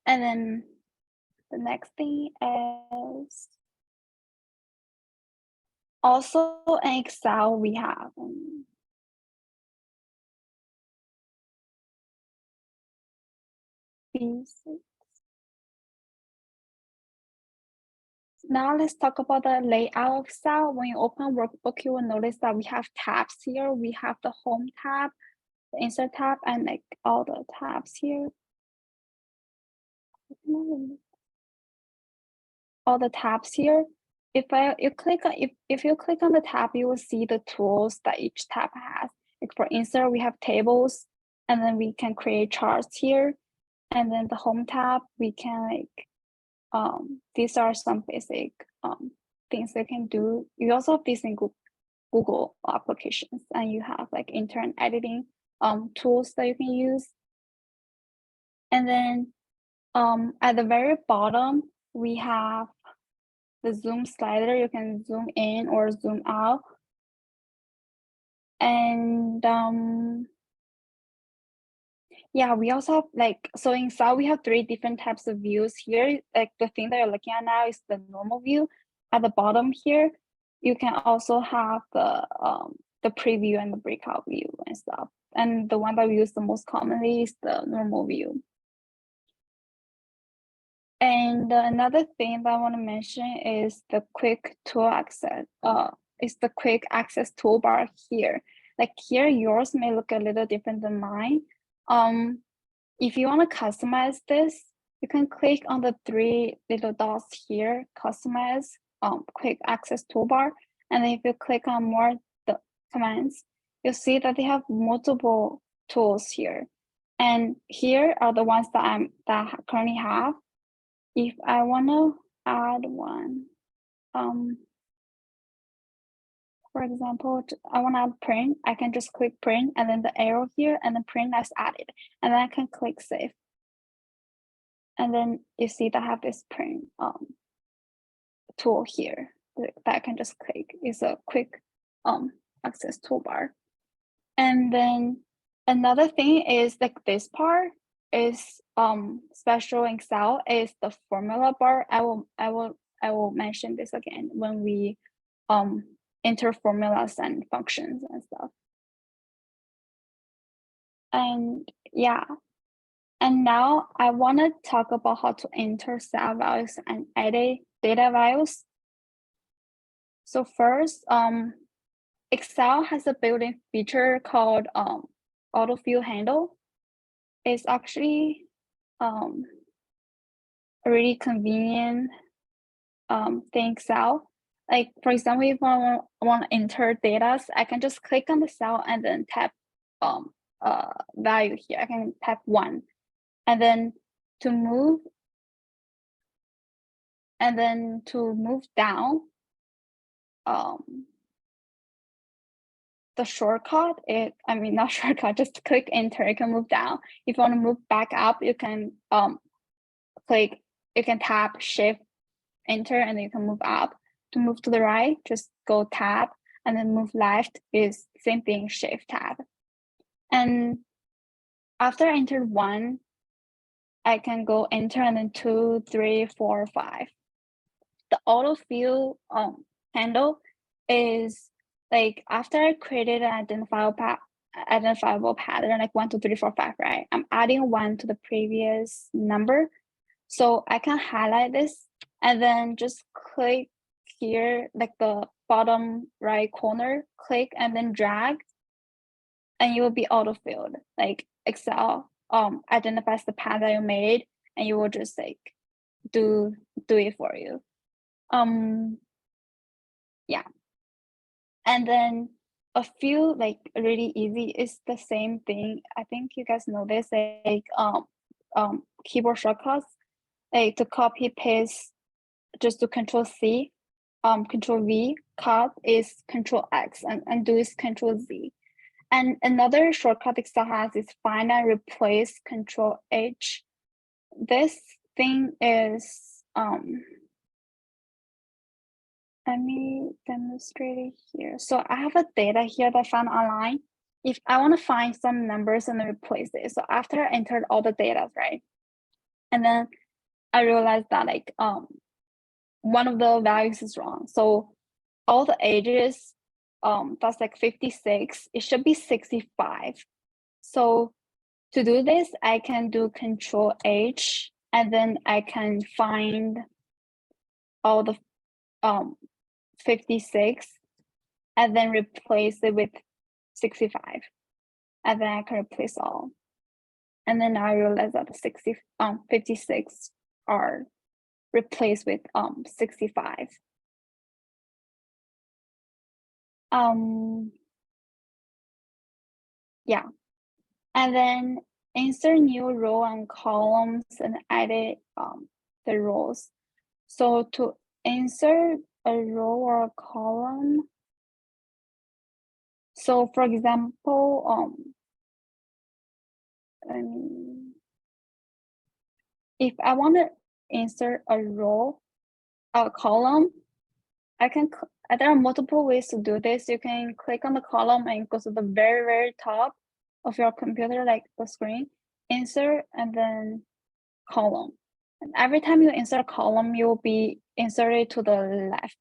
And then the next thing is also in Excel, we have basic. Now let's talk about the layout of Excel. When you open workbook, you will notice that we have tabs here. We have the home tab, the insert tab, and like all the tabs here. All the tabs here. If you click on if you click on the tab, you will see the tools that each tab has. Like for insert, we have tables, and then we can create charts here. And then the home tab, we can like these are some basic things they can do. You also have these in Google applications, and you have like intern editing tools that you can use. And then at the very bottom, we have the zoom slider. You can zoom in or zoom out. And yeah, we also have like, so in Excel, we have 3 different types of views here. Like the thing that you're looking at now is the normal view. At the bottom here, you can also have the preview and the breakout view and stuff. And the one that we use the most commonly is the normal view. And another thing that I want to mention is the quick tool access. Is the quick access toolbar here. Like here, yours may look a little different than mine. If you want to customize this, you can click on the 3 little dots here, customize quick access toolbar. And then if you click on more the commands, you'll see that they have multiple tools here. And here are the ones that I currently have. If I want to add one, for example, I want to add print, I can just click print and then the arrow here and then print as added. And then I can click save. And then you see that I have this print tool here that I can just click. It's a quick access toolbar. And then another thing is like this part is special in Excel is the formula bar. I will mention this again when we enter formulas and functions and stuff. And yeah, and now I want to talk about how to enter cell values and edit data values. So first, Excel has a built-in feature called autofill handle. It's actually a really convenient thing Excel. Like for example, if I want to enter data, I can just click on the cell and then tap value here. I can tap 1, and then to move down, the shortcut not shortcut, just click enter, you can move down. If you want to move back up, you can tap shift enter and then you can move up. To move to the right, just go tab, and then move left is same thing, shift tab. And after I entered 1, I can go enter and then 2, 3, 4, 5. The autofill handle is like after I created an identifiable pattern like 1, 2, 3, 4, 5, right? I'm adding 1 to the previous number. So I can highlight this and then just click here, like the bottom right corner, click and then drag, and you will be auto-filled. Like Excel identifies the path that you made, and you will just like do it for you. Yeah. And then a few like really easy is the same thing. I think you guys know this, like keyboard shortcuts, like to copy paste, just do Control C, Control V, cut is Control X, and undo is Control Z. And another shortcut Excel has is find and replace, Control H. This thing is let me demonstrate it here. So I have a data here that I found online. If I want to find some numbers and replace it, so after I entered all the data, right? And then I realized that like one of the values is wrong. So all the ages, that's like 56, it should be 65. So to do this, I can do Control H, and then I can find all the 56, and then replace it with 65. And then I can replace all. And then I realized that the 56 are replaced with 65. Yeah. And then insert new row and columns and edit the rows. So to insert a row or a column, so for example, if I want to insert a row, a column, I can, there are multiple ways to do this. You can click on the column and go to the very, very top of your computer, like the screen, insert, and then column. And every time you insert a column, you'll be inserted to the left.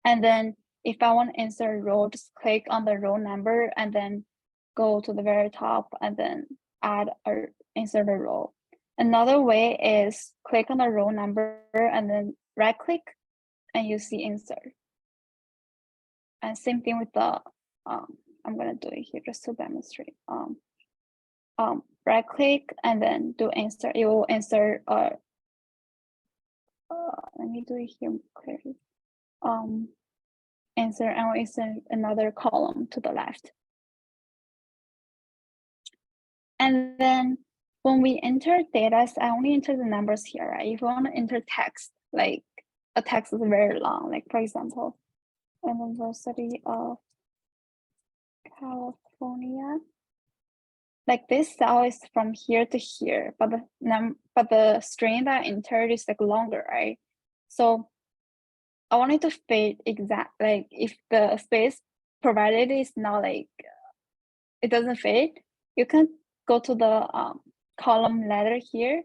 And then if I want to insert a row, just click on the row number and then go to the very top and then add or insert a row. Another way is click on the row number and then right click and you see insert. And same thing with the, I'm gonna do it here just to demonstrate. Right click and then do insert. You will insert. Let me do it here clearly. Insert and we'll insert another column to the left. And then when we enter data, I only enter the numbers here, right? If you want to enter text, like a text is very long, like for example, University of California. Like this cell is from here to here, but the string that I entered is like longer, right? So I wanted to fit exact, like if the space provided is not like it doesn't fit, you can go to the column letter here.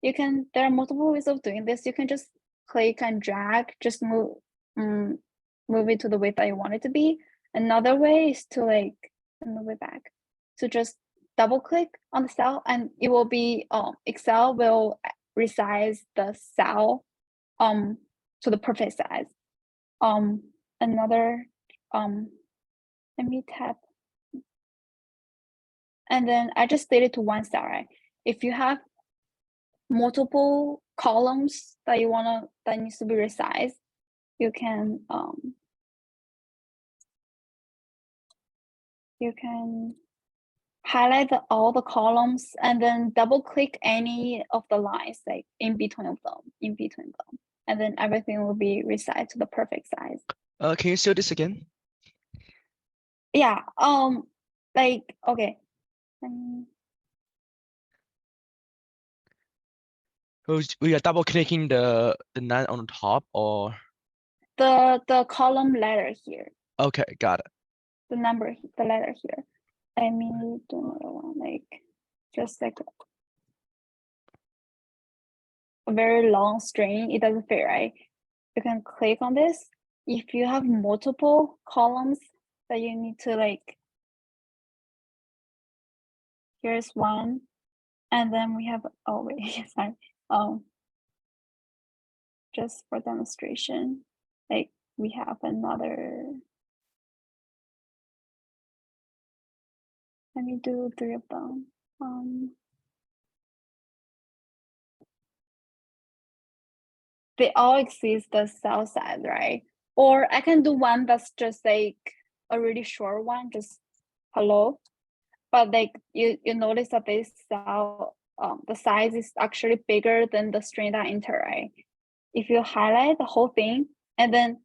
You can, there are multiple ways of doing this. You can just click and drag, just move it to the width that you want it to be. Another way is to like move it back. So just double click on the cell and it will be Excel will resize the cell to the perfect size. Another let me tap. And then I just did it to one cell, right? If you have multiple columns that you wanna, that needs to be resized, you can highlight all the columns and then double click any of the lines like in between them, and then everything will be resized to the perfect size. Can you show this again? Yeah, like, okay. We are double clicking the none on the top or the column letter here. Okay, got it. The number, the letter here. Let me do another one, like just like a very long string. It doesn't fit, right? You can click on this. If you have multiple columns that you need to like, here's one, and then we have, oh wait, sorry. Just for demonstration, like we have another. Let me do 3 of them. They all exceed the cell size, right? Or I can do one that's just like a really short one, just hello. But like you notice that this cell, the size is actually bigger than the string that I enter, right? If you highlight the whole thing and then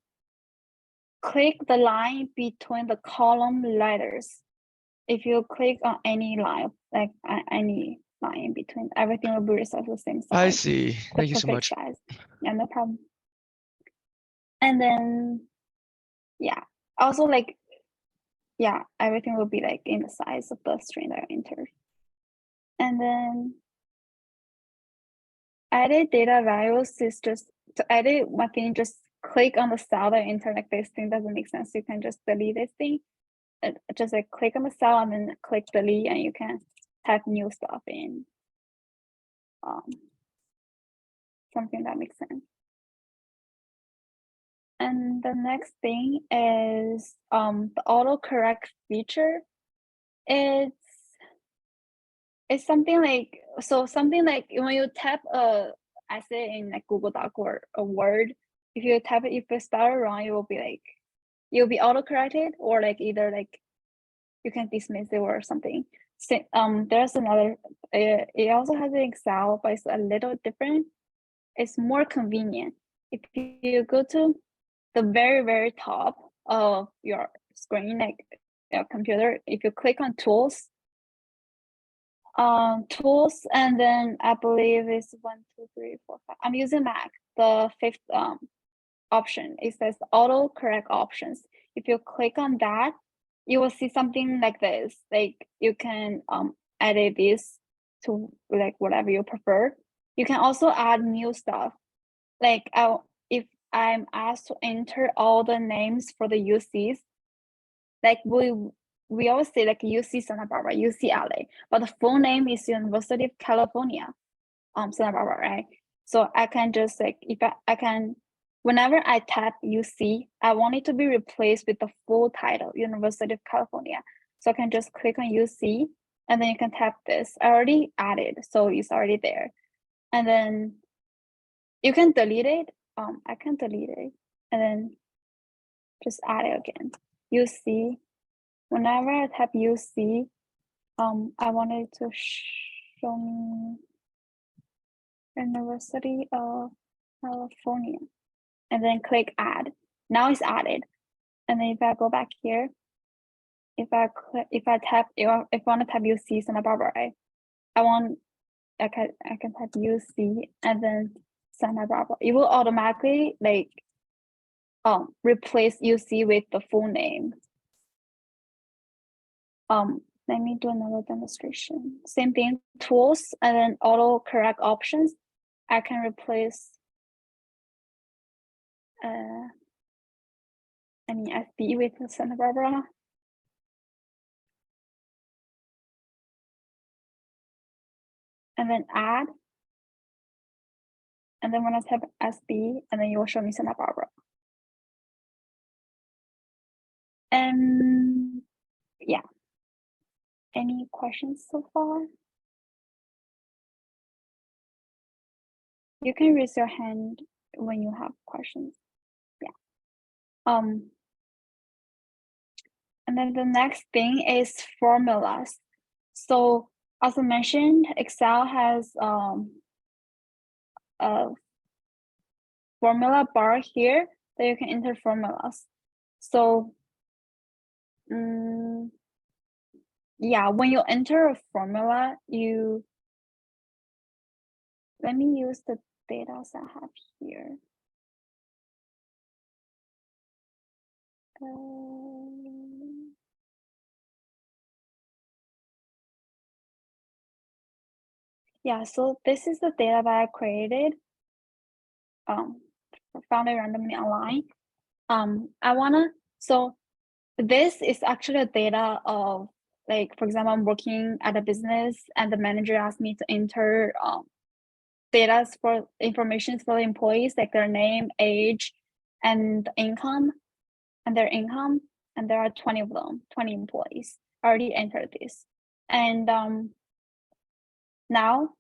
click the line between the column letters, if you click on any line, like any line in between, everything will be resized the same size. I see. Thank you so much. Size. Yeah, no problem. And then, yeah, also like, yeah, everything will be like in the size of the string that I entered. And then edit data values is just to edit one thing, just click on the cell that enter, like this thing doesn't make sense. You can just delete this thing. Just like click on the cell and then click delete, and you can type new stuff in. Something that makes sense. And the next thing is the autocorrect feature. It's something like, so something like when you type a essay in like Google Doc or a Word, if you type it, if you spell it wrong, it will be like, you'll be autocorrected, or like either like you can dismiss it or something. So, there's another, it also has an Excel, but it's a little different. It's more convenient. If you go to the very, very top of your screen, like your computer, if you click on tools, and then I believe it's 1, 2, 3, 4, 5. I'm using Mac. The fifth option, it says autocorrect options. If you click on that, you will see something like this. Like you can edit this to like whatever you prefer. You can also add new stuff. Like if I'm asked to enter all the names for the UCs, like we always say like UC Santa Barbara, UC LA, but the full name is University of California, Santa Barbara, right? So I can just like, if I can, whenever I type UC, I want it to be replaced with the full title, University of California. So I can just click on UC, and then you can type this. I already added, so it's already there. And then you can delete it. I can delete it and then just add it again. UC. Whenever I type UC, I wanted to show me University of California, and then click add. Now it's added. And then if I go back here, if I type, if I want to type UC Santa Barbara, right? I can type UC and then Santa Barbara. It will automatically like replace UC with the full name. Let me do another demonstration. Same thing, tools, and then auto correct options. I can replace SB with Santa Barbara. And then add. And then when I type SB, and then you will show me Santa Barbara. And yeah. Any questions so far? You can raise your hand when you have questions. Yeah. And then the next thing is formulas. So as I mentioned, Excel has a formula bar here that you can enter formulas. So yeah, when you enter a formula, let me use the data I have here. Yeah, so this is the data that I created. Found it randomly online. So this is actually a data of, like, for example, I'm working at a business and the manager asked me to enter data for information for the employees, like their name, age, and income, and their income. And there are 20 of them, 20 employees. I already entered this. And now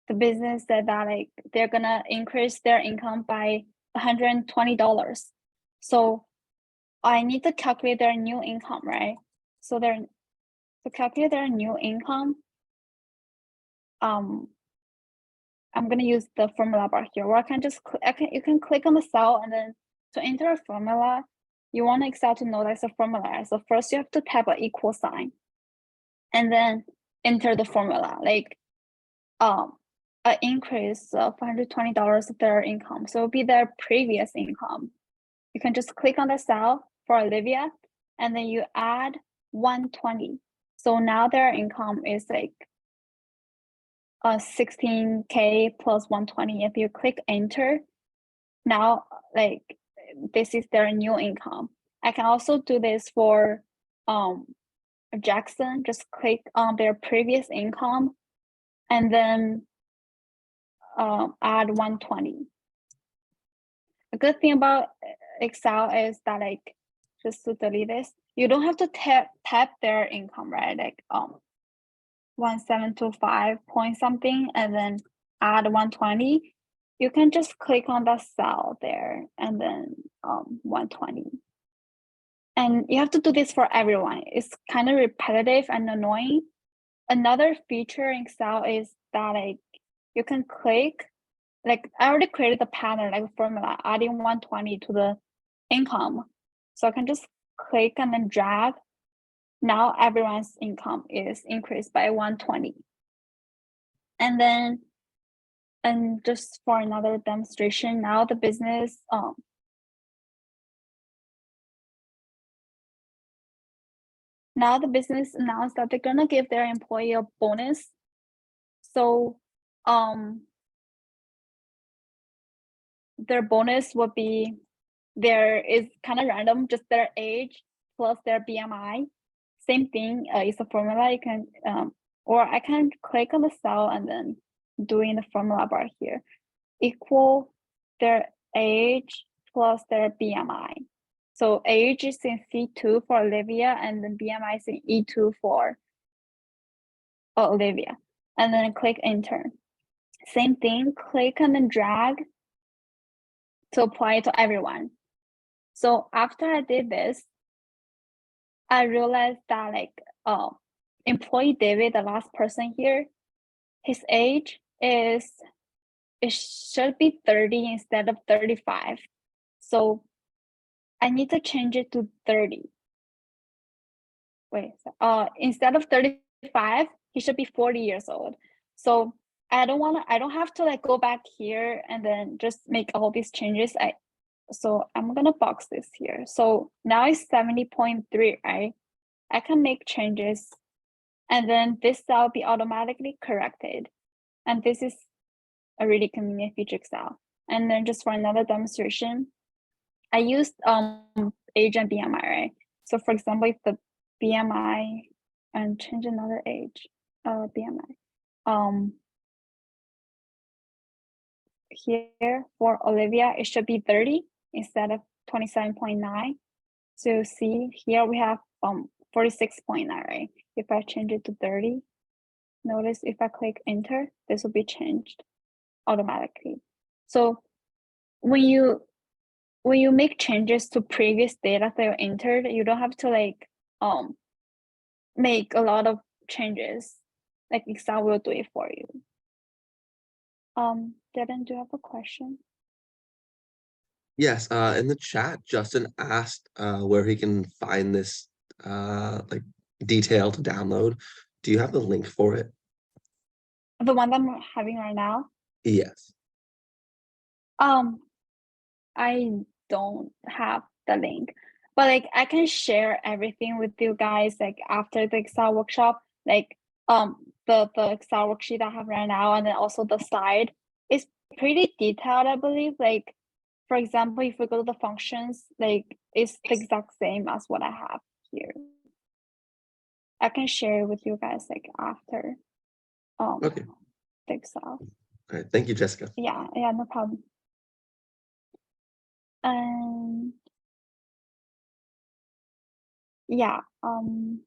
the business said that like they're gonna increase their income by $120. So I need to calculate their new income, right? So to calculate their new income, I'm gonna use the formula bar here, where I can just you can click on the cell, and then to enter a formula, you want Excel to know that's a formula. So first you have to type an equal sign, and then enter the formula, like an increase of $120 of their income. So it'll be their previous income. You can just click on the cell for Olivia, and then you add 120. So now their income is like 16K plus 120. If you click enter, now like this is their new income. I can also do this for Jackson. Just click on their previous income and then add 120. A good thing about Excel is that like, just to delete this, you don't have to tap their income, right? Like 1725 point something and then add 120. You can just click on the cell there and then 120. And you have to do this for everyone. It's kind of repetitive and annoying. Another feature in Excel is that like you can click, like I already created the pattern, like formula, adding 120 to the income. So I can just click and then drag. Now everyone's income is increased by 120. And then, and just for another demonstration, now the business, now the business announced that they're gonna give their employee a bonus. So their bonus would be, there is kind of random, just their age plus their BMI. Same thing, is a formula. You can, or I can click on the cell and then doing the formula bar here, equal their age plus their BMI. So age is in C2 for Olivia and then BMI is in E2 for Olivia. And then click enter. Same thing, click and then drag to apply it to everyone. So after I did this, I realized that like employee David, the last person here, his age is, it should be 30 instead of 35. So I need to change it to 30. Wait, instead of 35, he should be 40 years old. So I don't have to like go back here and then just make all these changes. So I'm gonna box this here. So now it's 70.3, right? I can make changes and then this cell be automatically corrected. And this is a really convenient feature Excel. And then just for another demonstration, I used age and BMI, right? So for example, if the BMI and change another age, BMI. Here for Olivia, it should be 30 instead of 27.9. So see here we have 46.9, right? If I change it to 30, notice if I click enter, this will be changed automatically. So when you make changes to previous data that you entered, you don't have to like make a lot of changes. Like Excel will do it for you. Devin, do you have a question? Yes, in the chat, Justin asked where he can find this like detail to download. Do you have the link for it? The one that I'm having right now? Yes. I don't have the link, but like I can share everything with you guys like after the Excel workshop, like the Excel worksheet I have right now, and then also the slide is pretty detailed, I believe. Like for example, if we go to the functions, like it's the exact same as what I have here. I can share it with you guys like after Okay. the Excel. All right. Thank you, Jessica. Yeah, no problem. And yeah, and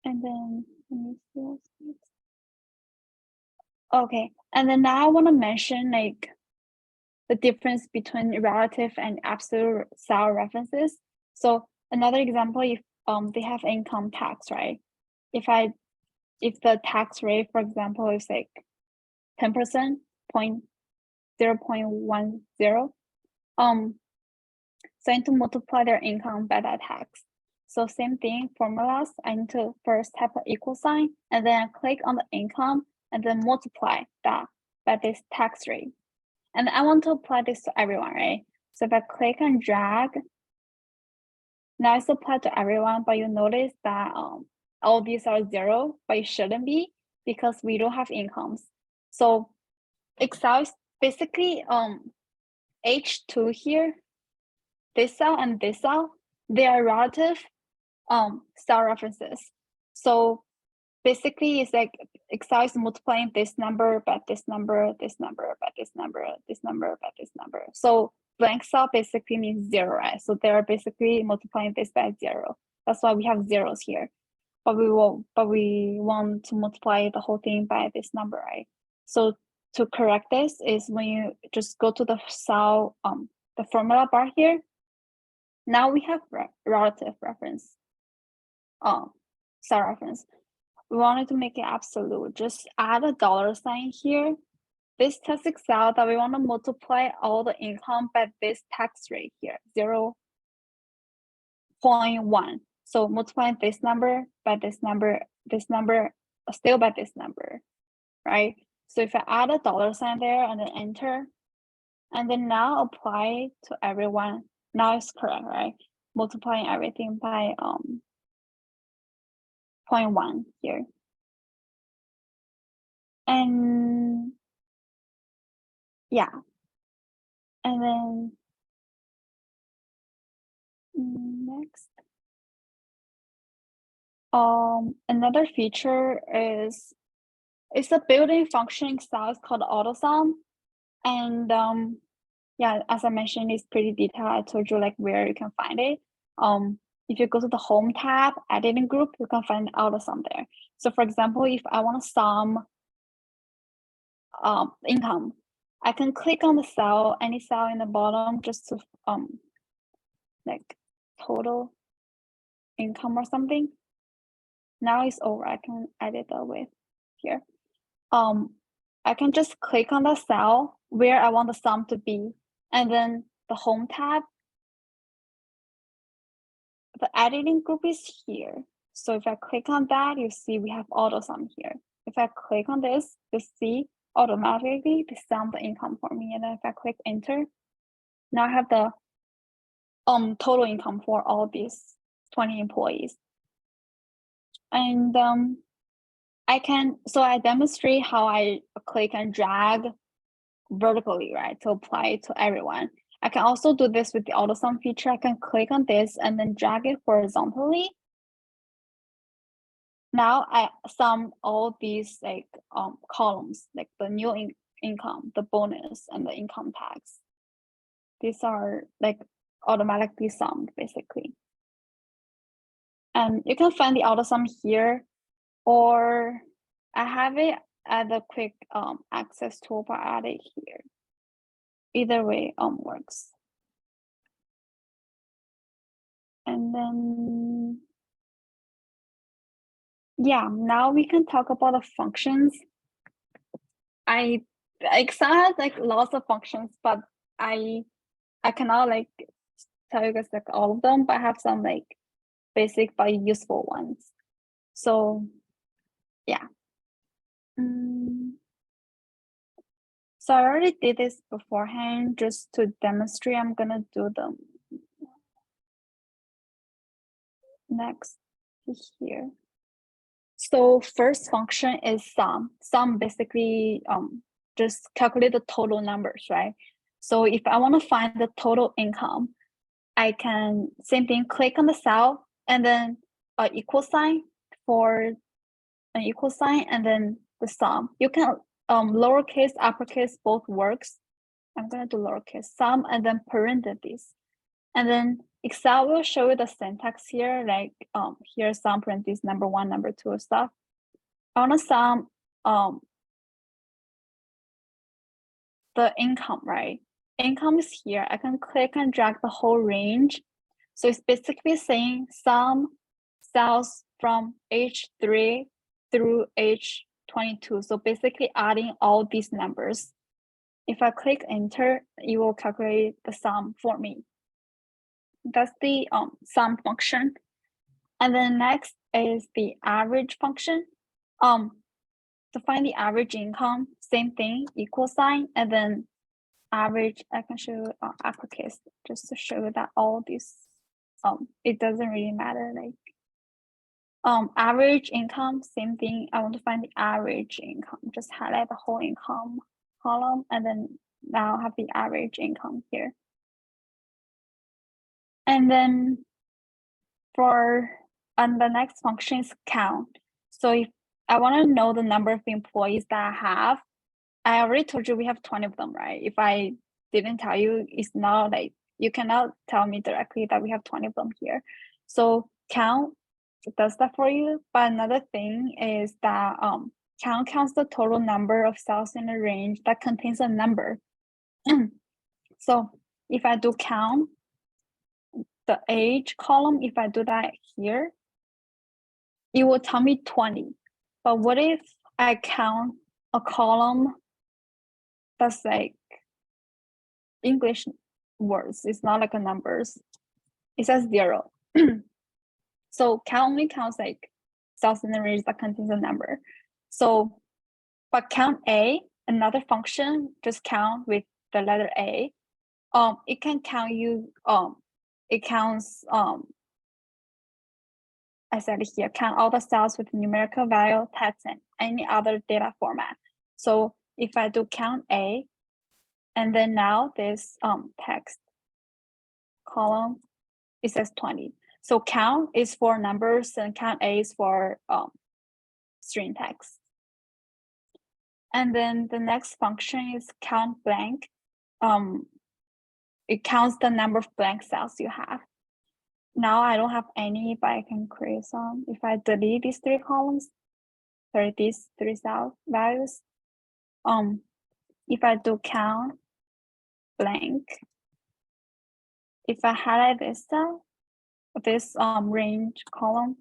then let me see what's next. Okay, and then now I want to mention like the difference between relative and absolute cell references. So another example, if they have income tax, right? If the tax rate, for example, is like 10%, 0.10, so I need to multiply their income by that tax. So same thing, formulas, I need to first have an equal sign and then click on the income and then multiply that by this tax rate. And I want to apply this to everyone, right? So if I click and drag, now it's applied to everyone, but you notice that all these are 0, but it shouldn't be. because we don't have incomes. So Excel is basically H2 here, this cell and this cell, they are relative cell references. So basically it's like Excel is multiplying this number by this number, this number by this number, this number by this number. So blank cell basically means 0, right? So they're basically multiplying this by 0. That's why we have zeros here. But we want to multiply the whole thing by this number, right? So to correct this is when you just go to the cell, the formula bar here. Now we have relative reference, cell reference. We wanted to make it absolute. Just add a $ here. This tells Excel that we want to multiply all the income by this tax rate here, 0.1. So multiplying this number by this number, still by this number, right? So if I add a $ there and then enter, and then now apply to everyone, now it's correct, right? Multiplying everything by 0.1 here. And yeah, and then next. Another feature is it's a built-in function in Excel. It's called AutoSum, and yeah, as I mentioned, it's pretty detailed. I told you like where you can find it. If you go to the Home tab, Editing group, you can find AutoSum there. So for example, if I want to sum income, I can click on the cell, any cell in the bottom, just to like total income or something. Now it's over. I can edit the width here. I can just click on the cell where I want the sum to be, and then the Home tab, the editing group is here. So if I click on that, you see we have AutoSum here. If I click on this, you see automatically they sum the income for me. And then if I click enter, now I have the total income for all these 20 employees. And I demonstrate how I click and drag vertically, right, to apply it to everyone. I can also do this with the AutoSum feature. I can click on this and then drag it horizontally. Now I sum all these like columns, like the new income, the bonus, and the income tax. These are like automatically summed basically. And you can find the AutoSum here, or I have it at the quick access toolbar added here. Either way works. And then yeah, now we can talk about the functions. Excel has like lots of functions, but I cannot like tell you guys like all of them, but I have some like basic but useful ones. So yeah. So I already did this beforehand just to demonstrate. I'm gonna do them next here. So first function is sum. Sum basically just calculate the total numbers, right? So if I want to find the total income, I can same thing, click on the cell and then equal sign for an equal sign and then the sum. You can lowercase, uppercase, both works. I'm gonna do lowercase sum and then parentheses. And then Excel will show you the syntax here, like here's sum parentheses number 1, number 2 stuff. I want to sum the income, right? Income is here. I can click and drag the whole range. So it's basically saying sum cells from H3 through H22. So basically adding all these numbers. If I click enter, it will calculate the sum for me. That's the sum function. And then next is the average function. To find the average income, same thing, equal sign, and then average. I can show you uppercase just to show you that all these, it doesn't really matter. Like Average income, same thing. I want to find the average income. Just highlight the whole income column, and then now have the average income here. And then the next function is count. So if I want to know the number of employees that I have, I already told you we have 20 of them, right? If I didn't tell you, it's not like you cannot tell me directly that we have 20 of them here. So count does that for you. But another thing is that count counts the total number of cells in a range that contains a number. So if I do count the age column, if I do that here, it will tell me 20. But what if I count a column that's like English words? It's not like a numbers. It says 0. So count only counts like cells in the range that contains a number. So, but count A, another function, just count with the letter A. It can count you. It counts. I said here, count all the cells with numerical value, text, and any other data format. So if I do count A, and then now this text column, it says 20. So count is for numbers and count A is for string text. And then the next function is count blank. It counts the number of blank cells you have. Now I don't have any, but I can create some. If I delete these 3 columns, sorry, these 3 cell values, if I do count blank, if I highlight this cell, this range column,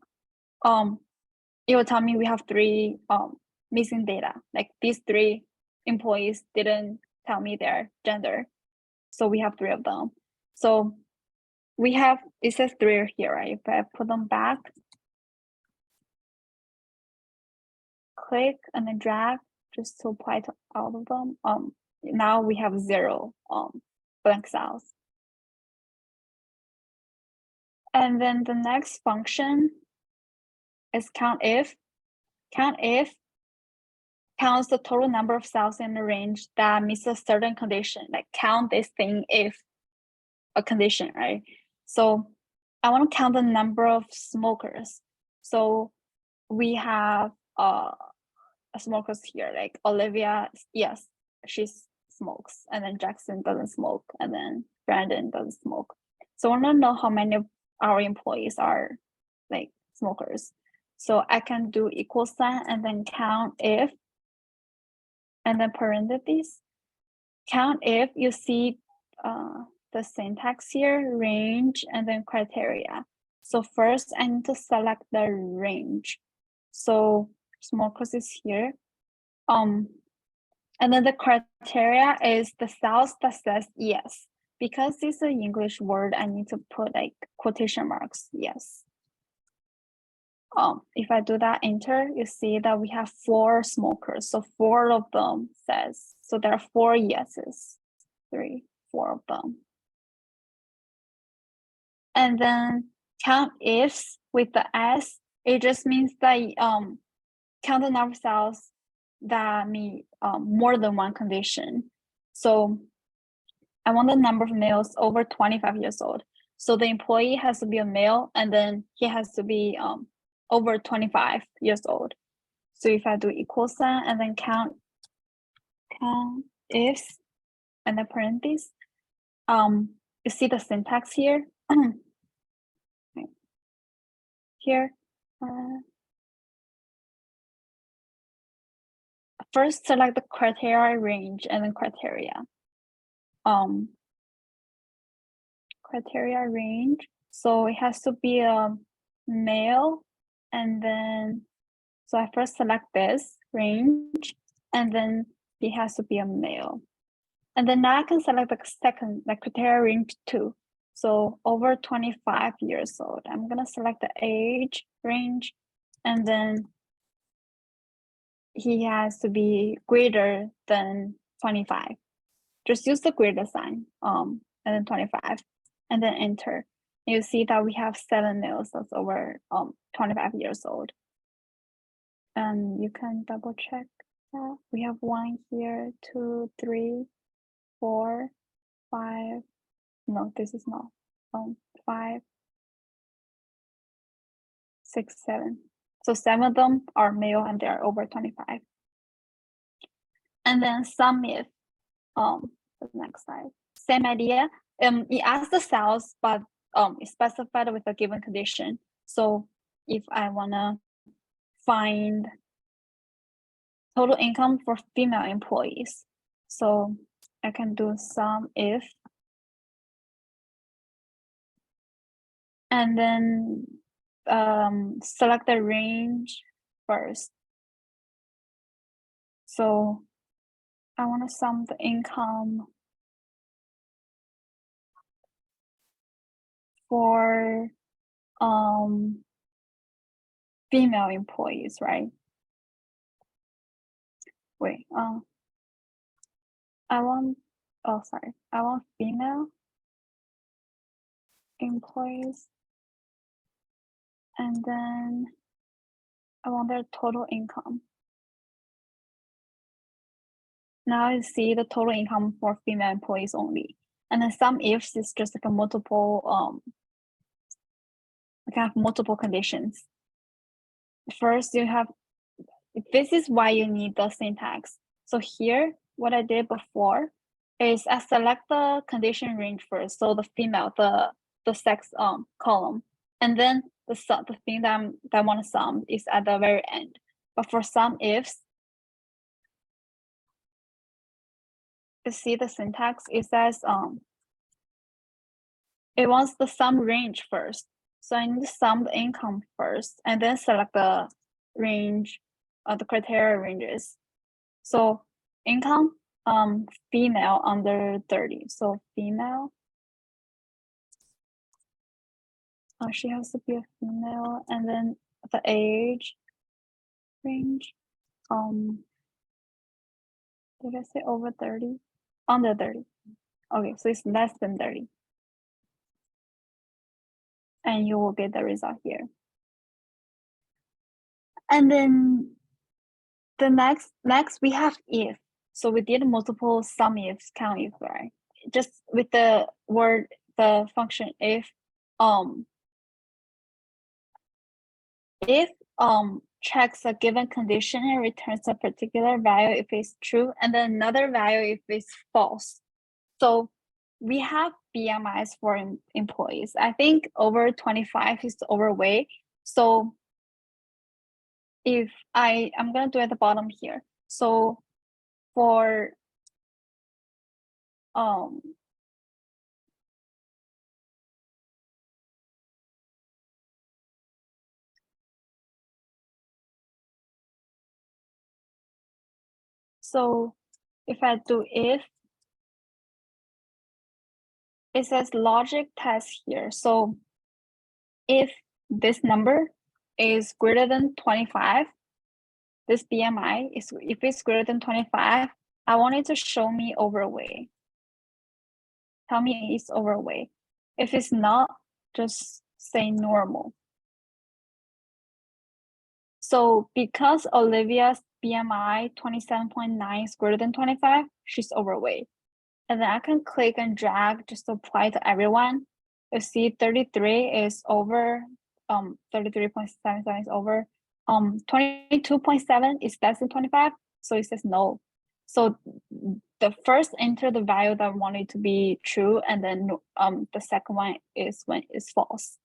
it will tell me we have 3 missing data. Like these 3 employees didn't tell me their gender, so we have 3 of them. So we have, it says 3 here, right? If I put them back, click and then drag just to apply to all of them. Now we have 0 blank cells. And then the next function is count if. Count if counts the total number of cells in the range that meets a certain condition, like count this thing if a condition, right? So I want to count the number of smokers. So we have smokers here, like Olivia, yes, she smokes, and then Jackson doesn't smoke, and then Brandon doesn't smoke. So I want to know how many of our employees are like smokers. So I can do equal sign and then count if, and then parentheses. Count if, you see the syntax here, range, and then criteria. So first I need to select the range. So smokers is here. And then the criteria is the cells that says yes. Because this is an English word, I need to put like quotation marks, yes. If I do that, enter, you see that we have 4 smokers. So 4 of them says, so there are 4 yeses, 3, 4 of them. And then count ifs with the S, it just means that count the number of cells that meet more than one condition. So I want the number of males over 25 years old. So the employee has to be a male, and then he has to be over 25 years old. So if I do equal sign and then count ifs and then parentheses, you see the syntax here. Here, first select the criteria range and then criteria. Criteria range, so it has to be a male, and then so I first select this range, and then it has to be a male, and then now I can select the second, like criteria range 2. So over 25 years old, I'm gonna select the age range, and then he has to be greater than 25. Just use the greater sign, and then 25, and then enter. You see that we have 7 males that's over 25 years old. And you can double check that. We have 1 here, 2, 3, 4, 5. No, this is not. 5, 6, 7. So 7 of them are male and they're over 25. And then some if the next slide. Same idea. It asks the cells, but it's specified with a given condition. So if I wanna find total income for female employees, so I can do some if, and then select the range first. So I want to sum the income for female employees, right? Wait, I want female employees, and then I want their total income. Now you see the total income for female employees only. And then some ifs is just like a multiple, we can have multiple conditions. First, you have, this is why you need the syntax. So here, what I did before is I select the condition range first. So the female, the sex column, and then the thing that I want to sum is at the very end. But for some ifs, you see the syntax, it says it wants the sum range first. So I need to sum the income first and then select the range, the criteria ranges. So income, female under 30. So female, she has to be a female, and then the age range, did I say over 30? Under 30. Okay, so it's less than 30. And you will get the result here. And then the next we have if. So we did multiple sum ifs, count if, right? Just with the word, the function if checks a given condition and returns a particular value if it's true, and then another value if it's false. So we have BMIs for employees. I think over 25 is overweight. So if I'm gonna do at the bottom here. So for so if I do if, it says logic test here. So if this number is greater than 25, this BMI is, if it's greater than 25, I want it to show me overweight. Tell me it's overweight. If it's not, just say normal. So because Olivia's BMI 27.9 is greater than 25, she's overweight. And then I can click and drag just to apply to everyone. You see 33 is over, 33.77 is over, 22.7 is less than 25, so it says no. So the first enter the value that I want it to be true, and then the second one is when it's false.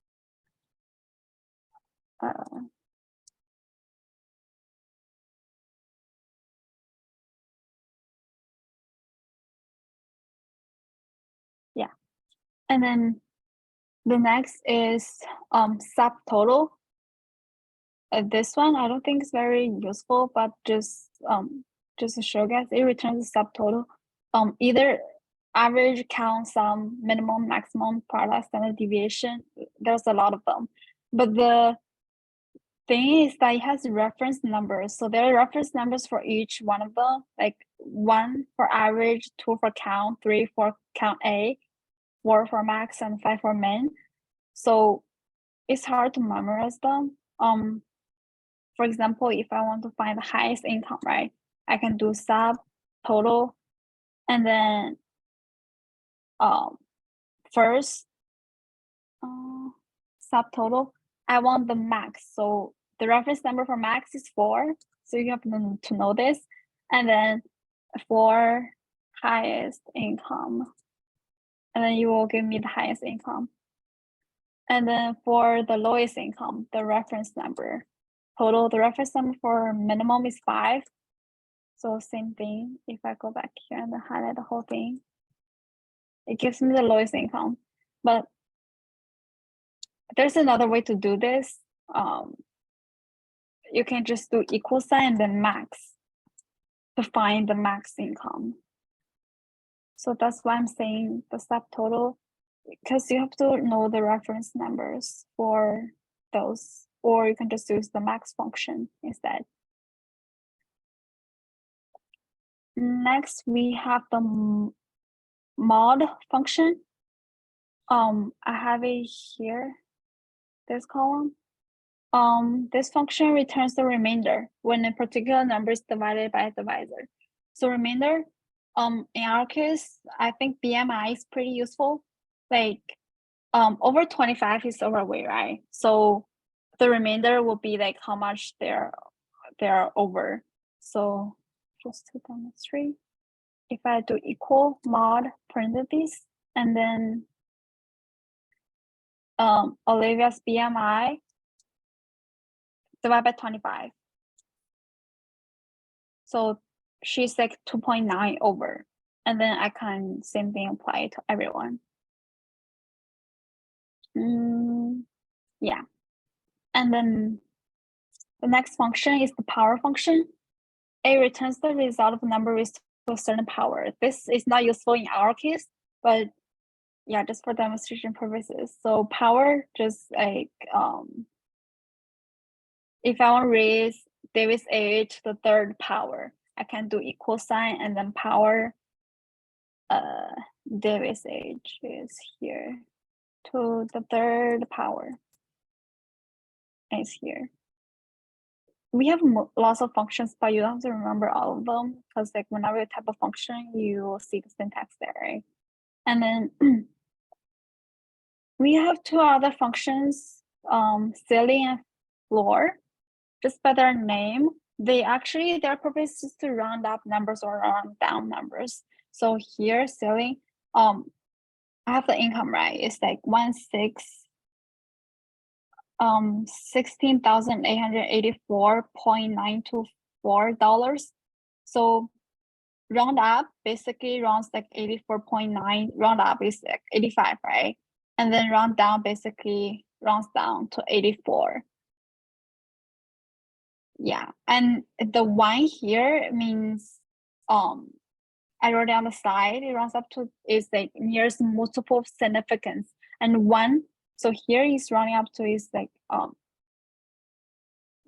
Yeah, and then the next is subtotal. This one I don't think is very useful, but just to show guys, it returns a subtotal. Either average, count, sum, minimum, maximum, product, standard deviation. There's a lot of them, but the thing is that it has reference numbers. So there are reference numbers for each one of them, like 1 for average, 2 for count, 3 for count A, 4 for max, and 5 for min. So it's hard to memorize them. For example, if I want to find the highest income, right, I can do sub total, and then first subtotal, I want the max. So the reference number for max is 4. So you have to know this. And then for highest income, and then you will give me the highest income. And then for the lowest income, the reference number total, the reference number for minimum is 5. So same thing. If I go back here and then highlight the whole thing, it gives me the lowest income. But there's another way to do this. You can just do equal sign and then max to find the max income. So that's why I'm saying the subtotal, because you have to know the reference numbers for those, or you can just use the max function instead. Next, we have the mod function. I have it here, this column. This function returns the remainder when a particular number is divided by a divisor. So remainder, in our case, I think BMI is pretty useful. Like, over 25 is overweight, right? So the remainder will be like how much they're over. So just to demonstrate, if I do equal mod parentheses and then Olivia's BMI divided by 25. So she's like 2.9 over. And then I can same thing apply to everyone. Yeah. And then the next function is the power function. It returns the result of a number raised to a certain power. This is not useful in our case, but yeah, just for demonstration purposes. So power, just like if I want to raise David's age to the 3rd power, I can do equal sign and then power. David's age is here to the 3rd power. Is here. We have lots of functions, but you don't have to remember all of them because like whenever you type a function, you will see the syntax there, right? And then we have 2 other functions, ceiling and floor. Just by their name, their purpose is to round up numbers or round down numbers. So here, ceiling, I have the income, right? It's like $16,884.924. So round up basically rounds like 84.9. Round up is like 85, right? And then round down basically rounds down to 84. Yeah, and the 1 here means I wrote it on the side. It runs up to is like nearest multiple of significance, and 1. So here is running up to is like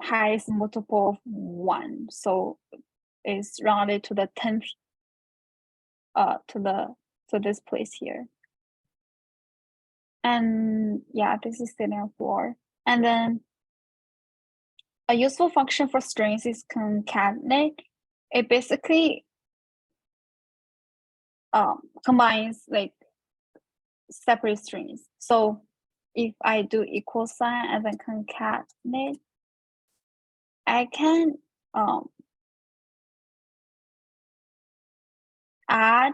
highest multiple of 1. So it's rounded to the 10th to this place here. And yeah, this is ceiling and floor. And then a useful function for strings is concatenate. It basically combines like separate strings. So if I do equal sign and then concatenate, I can add.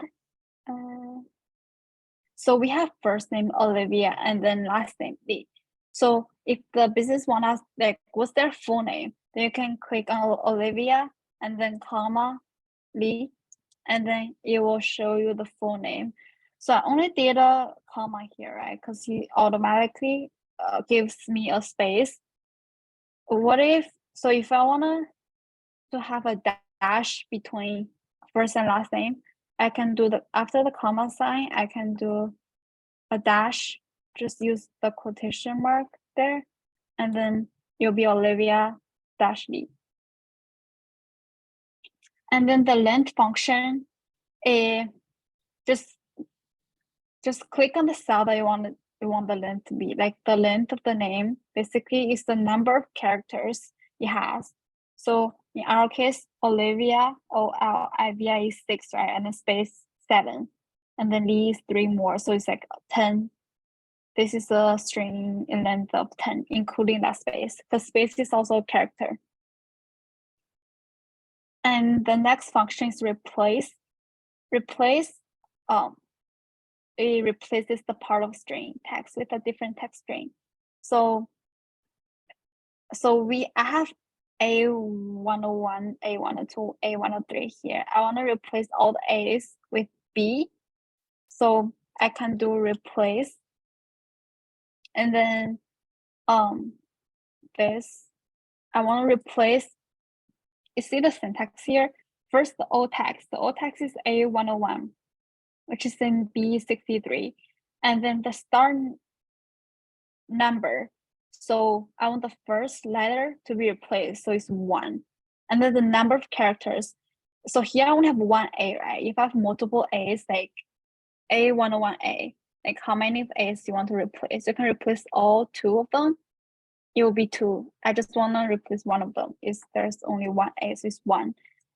So we have first name Olivia and then last name Lee. So if the business want us like what's their full name, then you can click on Olivia and then comma Lee, and then it will show you the full name. So I only did a comma here, right? Because he automatically gives me a space. What if, so if I want to have a dash between first and last name, I can do after the comma sign, I can do a dash, just use the quotation mark there, and then it'll be Olivia dash Lee. And then the length function, just click on the cell that you want we want the length to be. Like the length of the name basically is the number of characters it has. So in our case, Olivia, Olivia is 6, right? And then space 7. And then Lee is 3 more. So it's like 10. This is a string in length of 10, including that space. The space is also a character. And the next function is replace. Replace, it replaces the part of string text with a different text string. So I have A101, A102, A103 here. I want to replace all the A's with B. So I can do replace. And then this, I want to replace, you see the syntax here? First, the alt text. The alt text is A101, which is in B63. And then the start number. So I want the first letter to be replaced. So it's 1. And then the number of characters. So here I only have 1 A, right? If I have multiple A's, like A101A, like how many of A's do you want to replace? You can replace all 2 of them. It will be 2. I just want to replace one of them. There's only 1 A, so it's 1.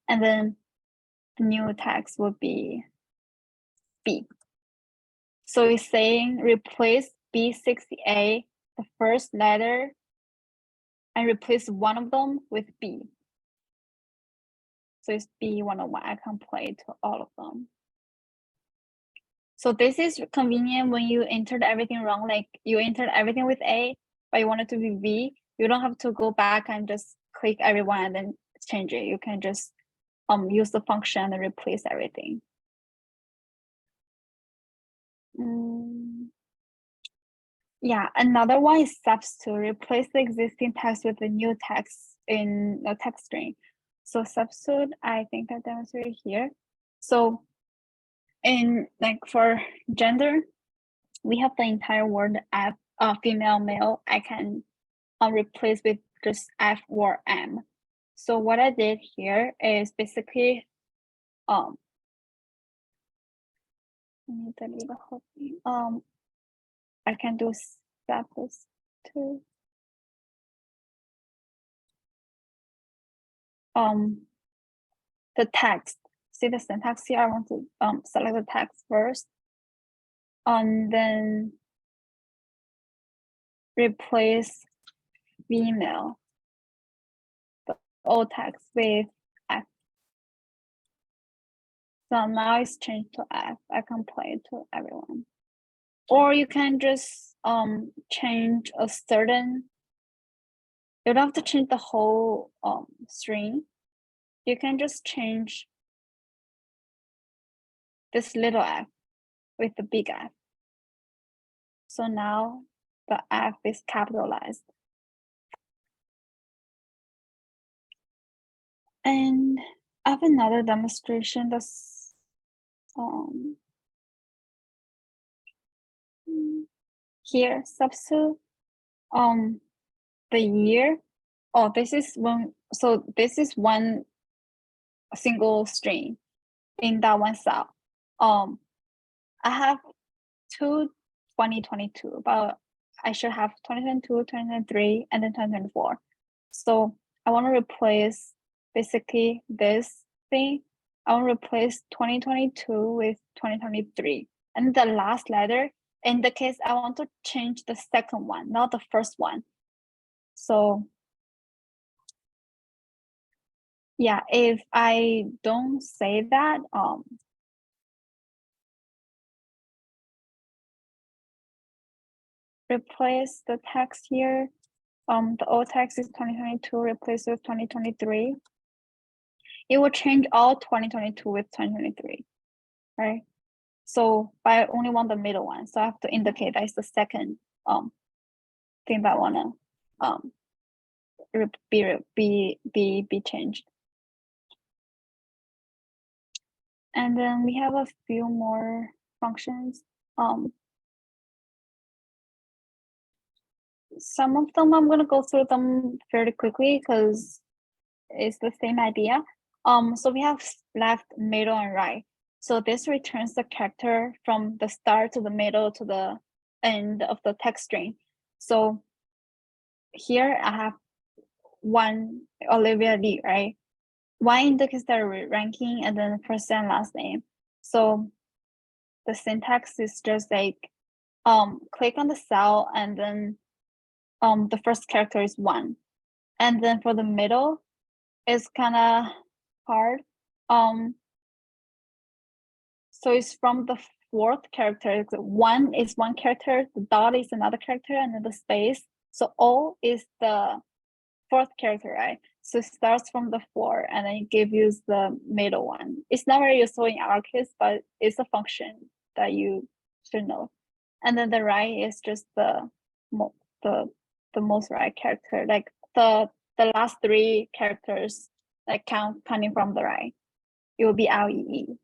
And then the new text will be B. So it's saying replace B60A, the first letter, and replace one of them with B. So it's B101. I can play to all of them. So this is convenient when you entered everything wrong, like you entered everything with A, but you want it to be B. You don't have to go back and just click everyone and then change it. You can just use the function and replace everything. Yeah, another one is substitute. Replace the existing text with the new text in a text string. So substitute, I think I demonstrated here. So in like for gender, we have the entire word F, female, male. I can replace with just F or M. So what I did here is basically let me delete the whole thing. I can do substitute. The text. See the syntax here? I want to select the text first. And then replace female, the alt text with F. So now it's changed to F. I can play it to everyone. Or you can just change a certain, you don't have to change the whole string. You can just change this little F with the big F. So now the F is capitalized. And I have another demonstration that's here, substitute the year. Oh, this is one, so this is one single string in that one cell. I have 2022, but I should have 2022, 2023, and then 2024. So I want to replace basically this thing. I want to replace 2022 with 2023. And the last letter, in the case, I want to change the second one, not the first one. So yeah, if I don't say that, replace the text here. The old text is 2022, replace with 2023. It will change all 2022 with 2023, right? So, but I only want the middle one, so I have to indicate that is the second thing that I wanna be changed. And then we have a few more functions. Some of them I'm gonna go through them fairly quickly because it's the same idea. So we have left, middle, and right. So this returns the character from the start to the middle to the end of the text string. So here I have one Olivia Lee, right? One index is the ranking and then first and last name. So the syntax is just like click on the cell and then the first character is 1. And then for the middle, it's kind of hard. So it's from the 4th character. 1 is one character, the dot is another character, and then the space. So O is the 4th character, right? So it starts from the 4 and then it gives you the middle one. It's not very useful in our case, but it's a function that you should know. And then the right is just the most right character, like the last 3 characters like counting from the right. It will be LEE.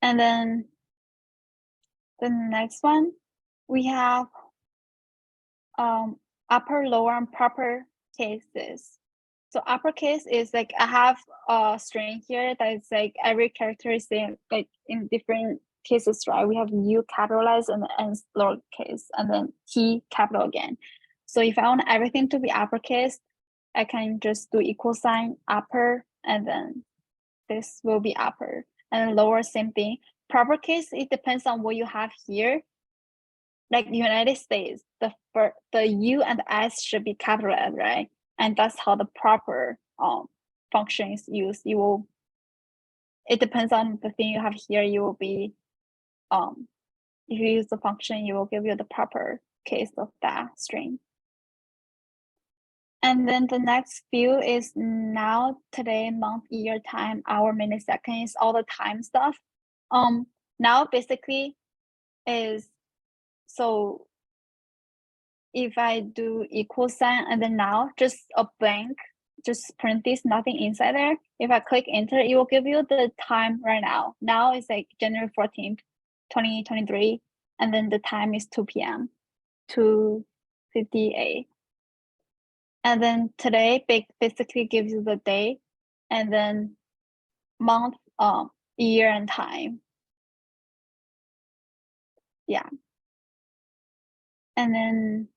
And then the next one, we have upper, lower, and proper cases. So uppercase is like I have a string here that is like every character is in like in different cases, right? We have U capitalized and N lowercase, and then T capital again. So if I want everything to be uppercase, I can just do equal sign upper, and then this will be upper, and lower, same thing. Proper case, it depends on what you have here. Like the United States, the U and the S should be capitalized, right? And that's how the proper function is used. It depends on the thing you have here. You will be, if you use the function, it will give you the proper case of that string. And then the next few is now, today, month, year, time, hour, minute, second, is all the time stuff. Now basically is, so if I do equal sign and then now just a blank, just print this, nothing inside there. If I click enter, it will give you the time right now. Now it's like January 14th, 2023. And then the time is 2 p.m. 2:58. And then today basically gives you the day, and then month, year, and time. Yeah. And then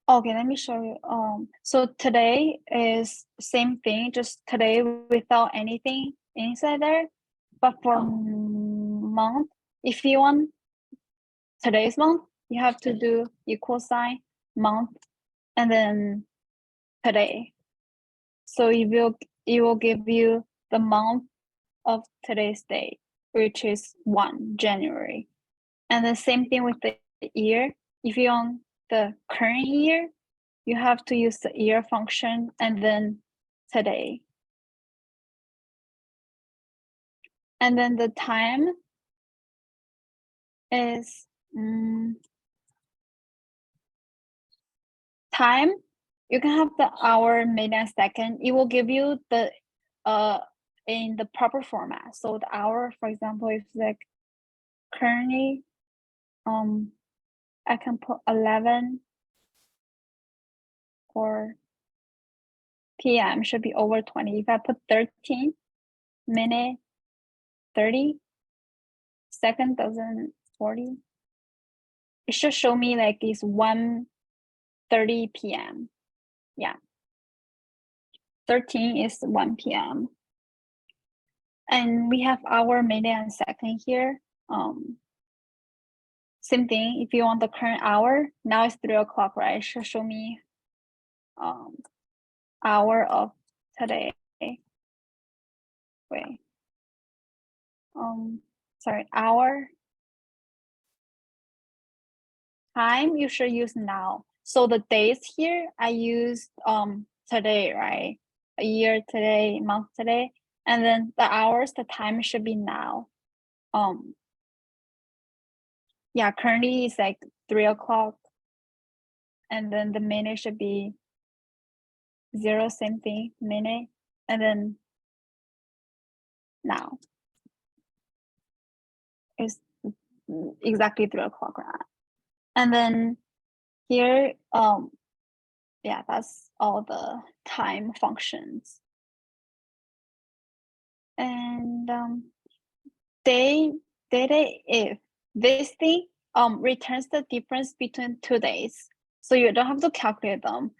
okay, let me show you. So today is same thing, just today without anything inside there. But for month, if you want today's month, you have to do equal sign month and then today. So it will give you the month of today's date, which is 1 January. And the same thing with the year. If you want the current year, you have to use the year function and then today. And then the time is time. You can have the hour, minute, and second. It will give you the in the proper format. So the hour, for example, is like currently I can put 11 or PM should be over 20. If I put 13, minute 30, second doesn't 40. It should show me like it's 1:30 PM. Yeah. 13 is 1 PM. And we have hour, minute, and second here. Same thing. If you want the current hour, now it's 3 o'clock, right? It should show me hour of today. Wait. Sorry, hour. Time you should use now. So the days here I used today, right? A year today, month today, and then the hours, the time should be now. Yeah, currently it's like 3 o'clock, and then the minute should be 0, same thing, minute, and then now it's exactly 3 o'clock right now. And then here, yeah, that's all the time functions. And data if this thing returns the difference between 2 days, so you don't have to calculate them.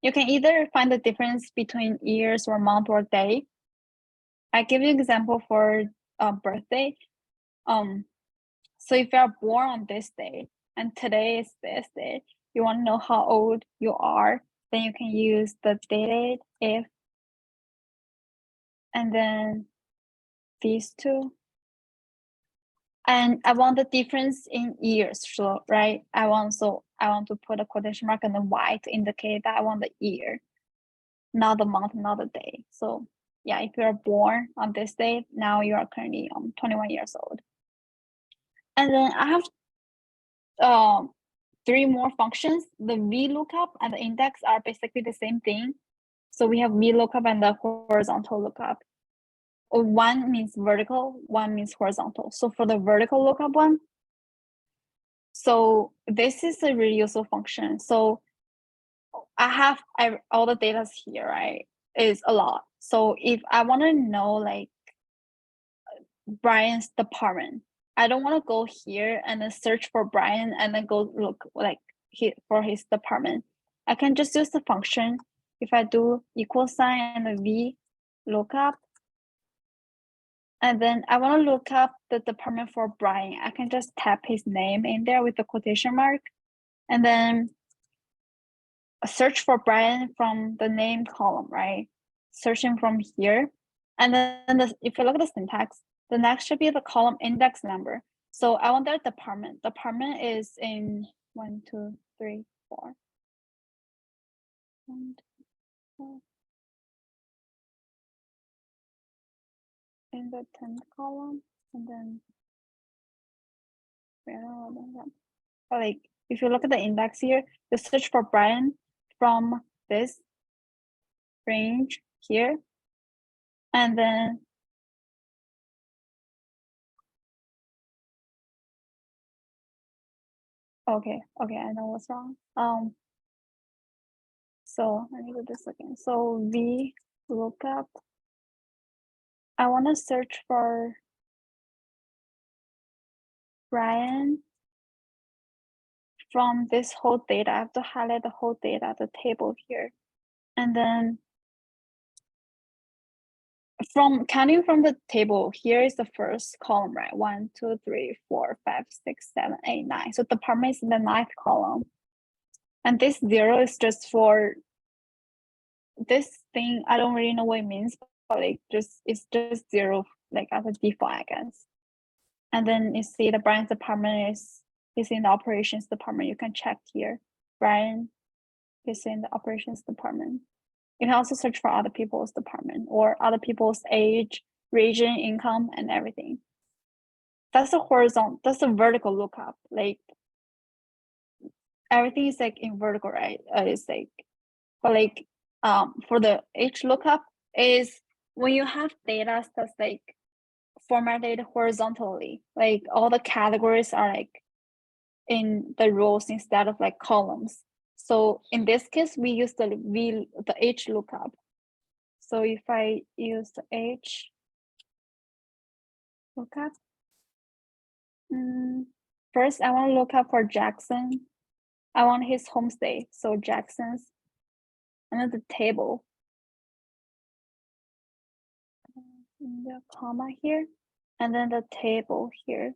You can either find the difference between years or month or day. I give you an example for birthday. So if you are born on this day and today is this day, you want to know how old you are, then you can use the date if, and then these two. And I want the difference in years, so right? I want to put a quotation mark and then Y to indicate that I want the year, not the month, not the day. So yeah, if you're born on this day, now you are currently 21 years old. And then I have 3 more functions. The VLOOKUP and the index are basically the same thing. So we have VLOOKUP and the horizontal lookup. One means vertical, one means horizontal. So for the vertical lookup one, so this is a really useful function. So I have all the data here, right? Is a lot. So if I want to know like Brian's department, I don't want to go here and then search for Brian and then go look like for his department. I can just use the function. If I do equal sign and a V lookup, and then I want to look up the department for Brian, I can just tap his name in there with the quotation mark, and then search for Brian from the name column, right? Searching from here. And then if you look at the syntax, the next should be the column index number. So I want their department. Department is in 1, 2, 3, 4. 1, 2, 4. In the 10th column, and then like if you look at the index here, you search for Brian from this range here, and then okay, I know what's wrong. So let me do this again. So V lookup. I want to search for Brian from this whole data. I have to highlight the whole data, the table here, and then counting from the table, here is the first column, right? 1, 2, 3, 4, 5, 6, 7, 8, 9. So department is in the 9th column. And this 0 is just for this thing. I don't really know what it means, but like it's just 0, like as a default, I guess. And then you see the Brian's department is in the operations department. You can check here. Brian is in the operations department. You can also search for other people's department or other people's age, region, income, and everything. That's a horizontal, that's a vertical lookup. Like everything is like in vertical, right? It's like, but like for the H lookup is when you have data that's like formatted horizontally, like all the categories are like in the rows instead of like columns. So in this case, we use the H lookup. So if I use the H lookup, first I want to look up for Jackson. I want his home state, so Jackson's, and then the table. The comma here, and then the table here.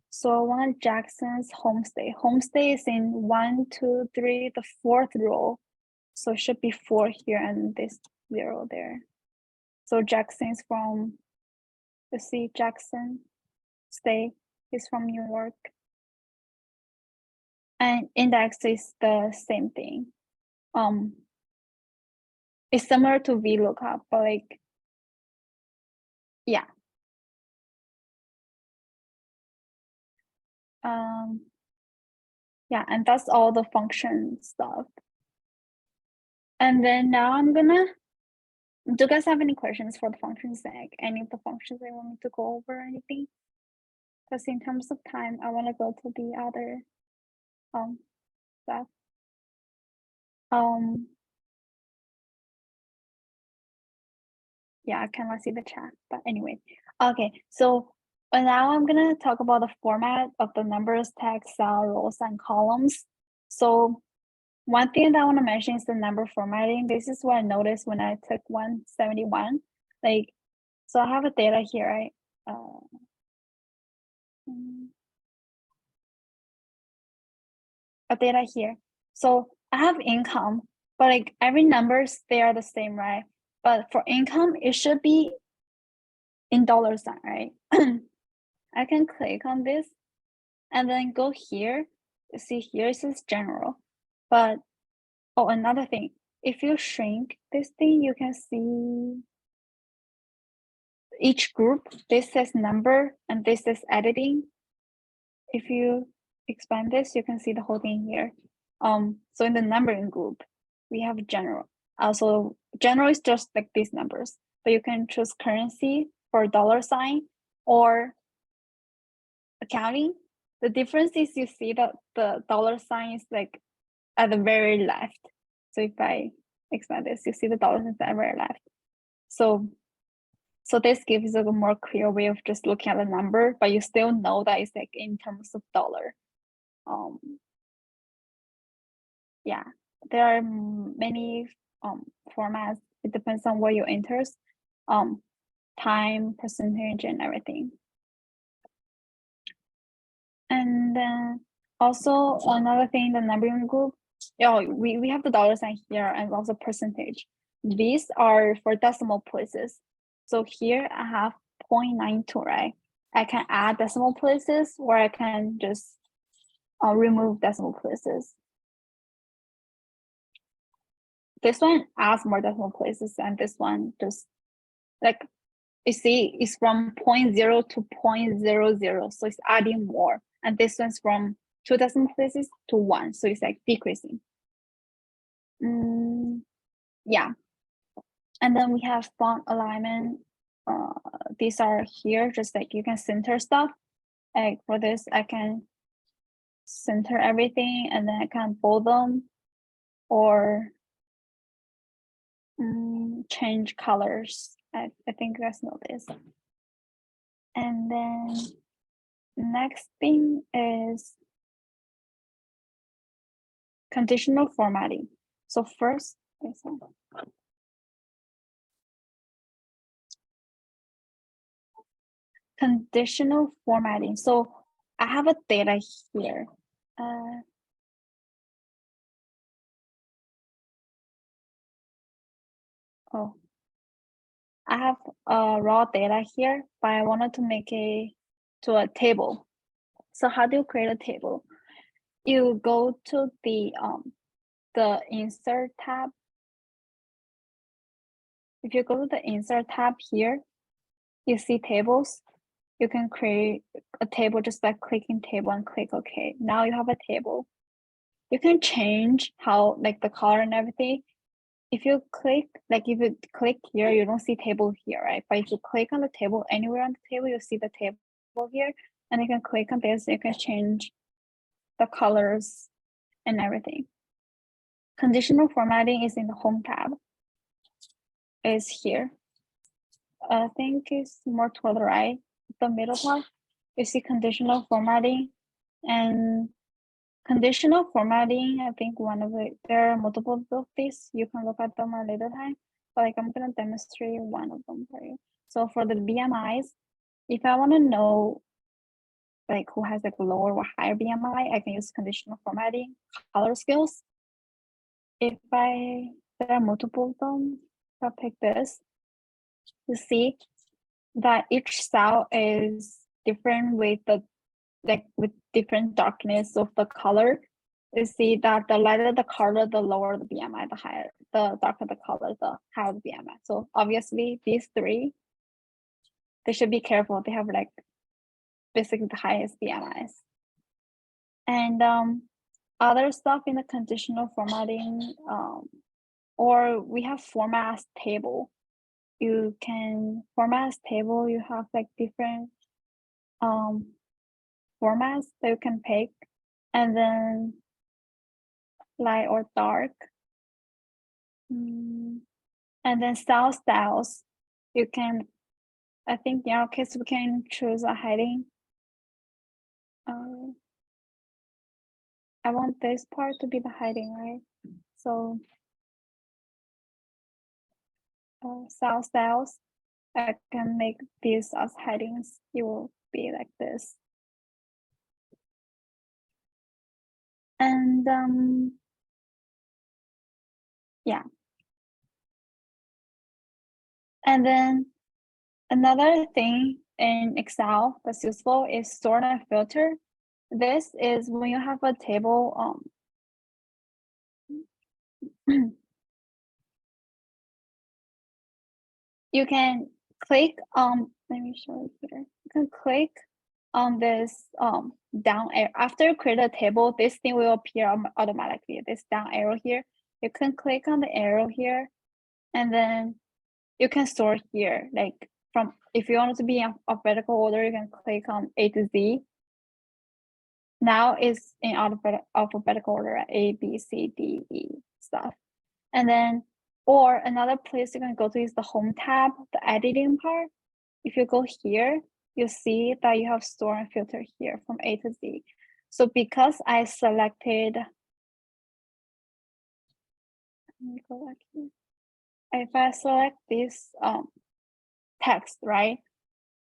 So I want Jackson's home state. Home state is in 1, 2, 3, the 4th row. So it should be 4 here and this 0 there. So Jackson's from, let's see, Jackson state is from New York. And index is the same thing. It's similar to VLOOKUP, but like, yeah. Yeah, and that's all the function stuff. And then now I'm gonna, do you guys have any questions for the functions? Like any of the functions I want me to go over or anything? Because in terms of time, I want to go to the other stuff. Yeah, I cannot see the chat, but anyway. Okay, so now I'm gonna talk about the format of the numbers, text, cell, rows, and columns. So one thing that I want to mention is the number formatting. This is what I noticed when I took 171. Like, so I have a data here, right? A data here. So I have income, but like every numbers, they are the same, right? But for income, it should be in dollar sign, right? I can click on this and then go here. You see here it says general, but oh, another thing, if you shrink this thing, you can see each group. This says number and this says editing. If you expand this, you can see the whole thing here. So in the numbering group, we have general. Also, general is just like these numbers, but you can choose currency for dollar sign or accounting. The difference is you see that the dollar sign is like at the very left. So if I expand this, you see the dollar sign is at the very left. So this gives a more clear way of just looking at the number, but you still know that it's like in terms of dollar. Yeah, there are many formats. It depends on what you enter, time, percentage, and everything. And then also another thing, the numbering group. Oh, we have the dollar sign here and also percentage. These are for decimal places. So here I have 0.92, right? I can add decimal places or I can just remove decimal places. This one adds more decimal places and this one just like, you see, it's from 0.0 to 0.00. So it's adding more. And this one's from 2 decimal places to 1. So it's like decreasing. Yeah. And then we have font alignment. These are here, just like you can center stuff. Like for this, I can center everything and then I can bold them or change colors. I think that's not this. And then next thing is conditional formatting. So first, conditional formatting. So I have a data here. Oh, I have raw data here, but I wanted to make a table. So how do you create a table? You go to the insert tab. If you go to the insert tab here, you see tables. You can create a table just by clicking table and click OK. Now you have a table. You can change how like the color and everything. If you click here, you don't see table here, right? But if you click on the table anywhere on the table, you see the table here, and you can click on this. You can change the colors and everything. Conditional formatting is in the home tab. Is here. I think it's more toward the right, the middle part. You see conditional formatting and conditional formatting. I think there are multiple of these. You can look at them a later time, but like I'm gonna demonstrate one of them for you. So for the BMIs, if I want to know like who has like lower or higher BMI, I can use conditional formatting, color skills. If there are multiple of them, I'll pick this. You see that each cell is different with with different darkness of the color. You see that the lighter the color, the lower the BMI, the darker the color, the higher the BMI. So obviously these three, they should be careful. They have like basically the highest BMIs. And other stuff in the conditional formatting, or we have format as table. You can format as table. You have like different formats that you can pick, and then light or dark. And then style styles. you can, I think in our case, we can choose a heading. I want this part to be the heading, right? So sales, I can make these as headings. It will be like this. And yeah. And then another thing in Excel that's useful is sort and filter. This is when you have a table, you can click let me show you here. You can click on this down arrow. After you create a table, this thing will appear automatically. This down arrow here. You can click on the arrow here, and then you can sort here. Like from, if you want it to be in alphabetical order, you can click on A to Z. Now it's in alphabetical order, A, B, C, D, E stuff. And then, or another place you can go to is the home tab, the editing part. If you go here, you see that you have store and filter here from A to Z. So because I selected, let me go back here. If I select this text, right,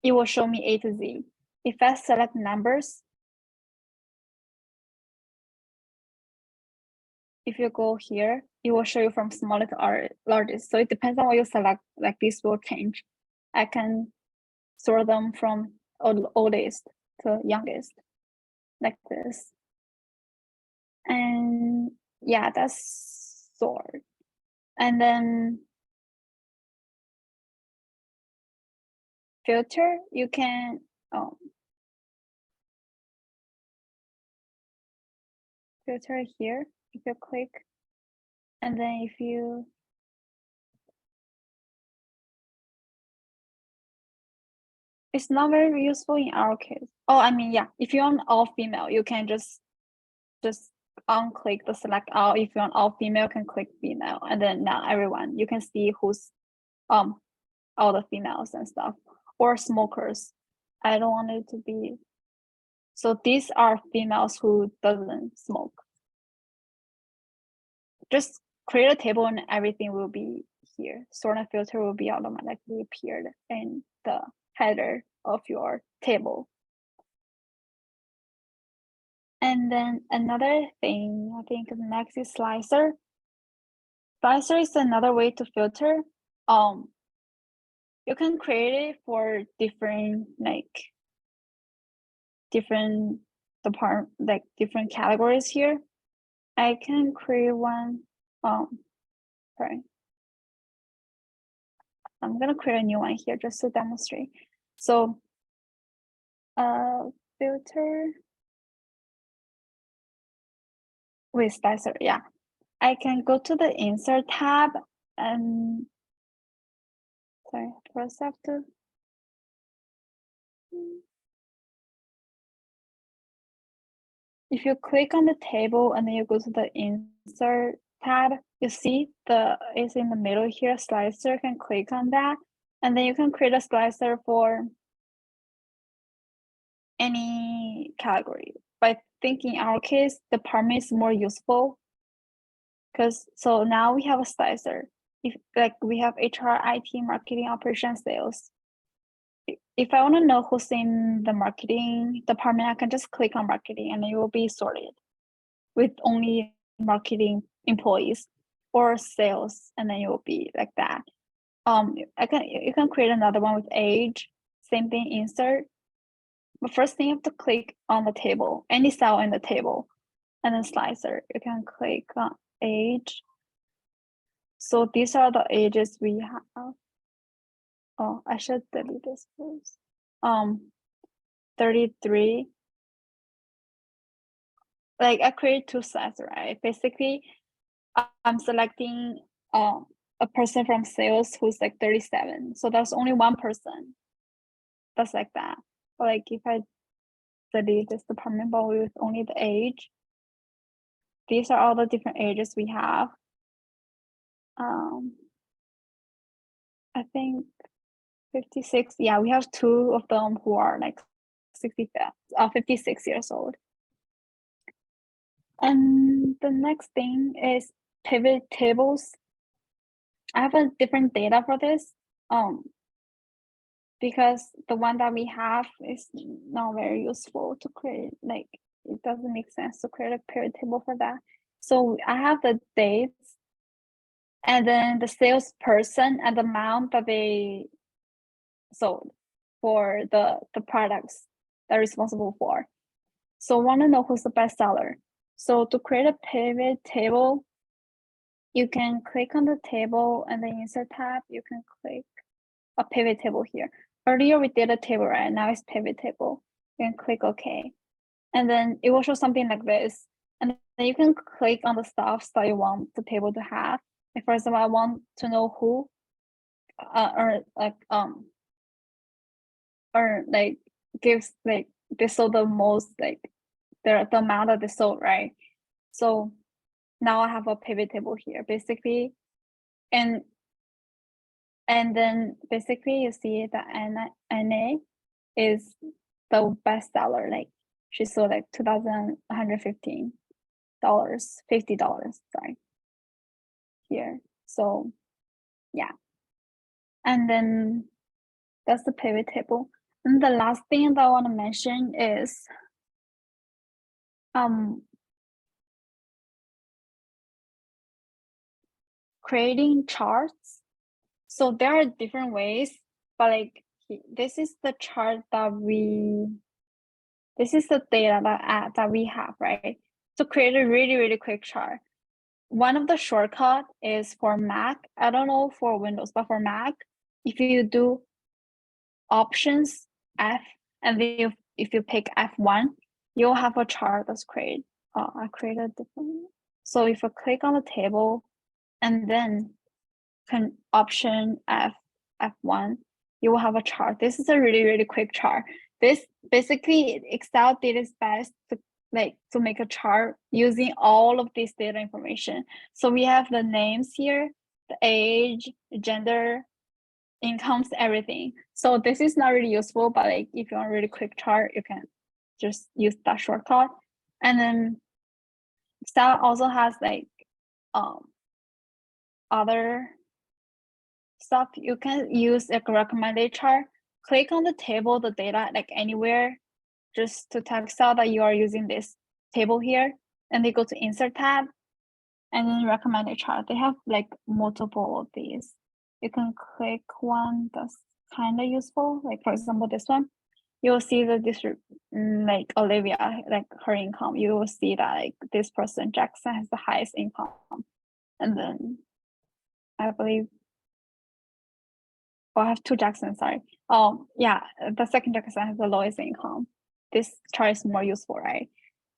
it will show me A to Z. If I select numbers, if you go here, it will show you from smallest to largest. So it depends on what you select, like this will change. I can sort them from oldest to youngest, like this. And yeah, that's sort. And then filter, you can filter here if you click, and then if you it's not very useful in our case. Oh, I mean, yeah, if you want all female, you can just unclick the select all. If you want all female, you can click female, and then now everyone, you can see who's all the females and stuff, or smokers. I don't want it to be, so these are females who doesn't smoke. Just create a table and everything will be here. Sort and filter will be automatically appeared in the header of your table. And then another thing, I think the next is slicer. Slicer is another way to filter. You can create it for different different categories here. I can create one. Sorry. I'm gonna create a new one here just to demonstrate. So, filter with slicer, yeah. I can go to the insert tab and sorry, first I have to. If you click on the table and then you go to the insert tab, you see it's in the middle here, slicer. You can click on that, and then you can create a slicer for any category. But I think in our case, department is more useful, because so now we have a slicer. If like we have HR, IT, marketing, operations, sales. If I want to know who's in the marketing department, I can just click on marketing and it will be sorted with only marketing employees, or sales, and then it will be like that. You can create another one with age, same thing, insert. But first thing you have to click on the table, any cell in the table, and then slicer. You can click on age. So these are the ages we have. Oh, I should delete this first. 33. Like I create two sets, right? Basically, I'm selecting a person from sales who's like 37. So that's only one person that's like that. But like if I delete this department but with only the age, these are all the different ages we have. I think 56. Yeah, we have 2 of them who are like 56 years old. And the next thing is pivot tables. I have a different data for this, because the one that we have is not very useful to create. Like, it doesn't make sense to create a pivot table for that. So I have the dates, and then the salesperson and the amount that they sold for the products they're responsible for. So I want to know who's the best seller. So to create a pivot table, you can click on the table and then insert tab. You can click a pivot table here. Earlier we did a table, right? Now it's pivot table. You can click OK. And then it will show something like this. And then you can click on the stuff that you want the table to have. Like, for example, I want to know who gives, like, they sold the most, like the amount that they sold, right? So now I have a pivot table here, basically. And then basically you see that NA is the best seller. Like, she sold like $2,115, $50, sorry, here. So yeah. And then that's the pivot table. And the last thing that I want to mention is creating charts. So there are different ways, but like, this is the chart that this is the data that we have, right? To create a really, really quick chart. One of the shortcut is for Mac. I don't know for Windows, but for Mac, if you do Options F, and then if you pick F1, you'll have a chart that's created. I created different. So if you click on the table and then Option F1, you will have a chart. This is a really, really quick chart. This basically, Excel did its best to make a chart using all of this data information. So we have the names here, the age, gender, incomes, everything. So this is not really useful, but like, if you want a really quick chart, you can just use that shortcut. And then Excel also has like other stuff. You can use a recommended chart. Click on the table, the data, like anywhere, just to tell Excel that you are using this table here, and they go to Insert tab, and then Recommended chart. They have like multiple of these. You can click one that's kind of useful, like for example this one. You'll see that this, like Olivia, like her income. You will see that like this person, Jackson, has the highest income, and then I believe. I have 2 Jacksons, sorry. Yeah, the second Jackson has the lowest income. This chart is more useful, right?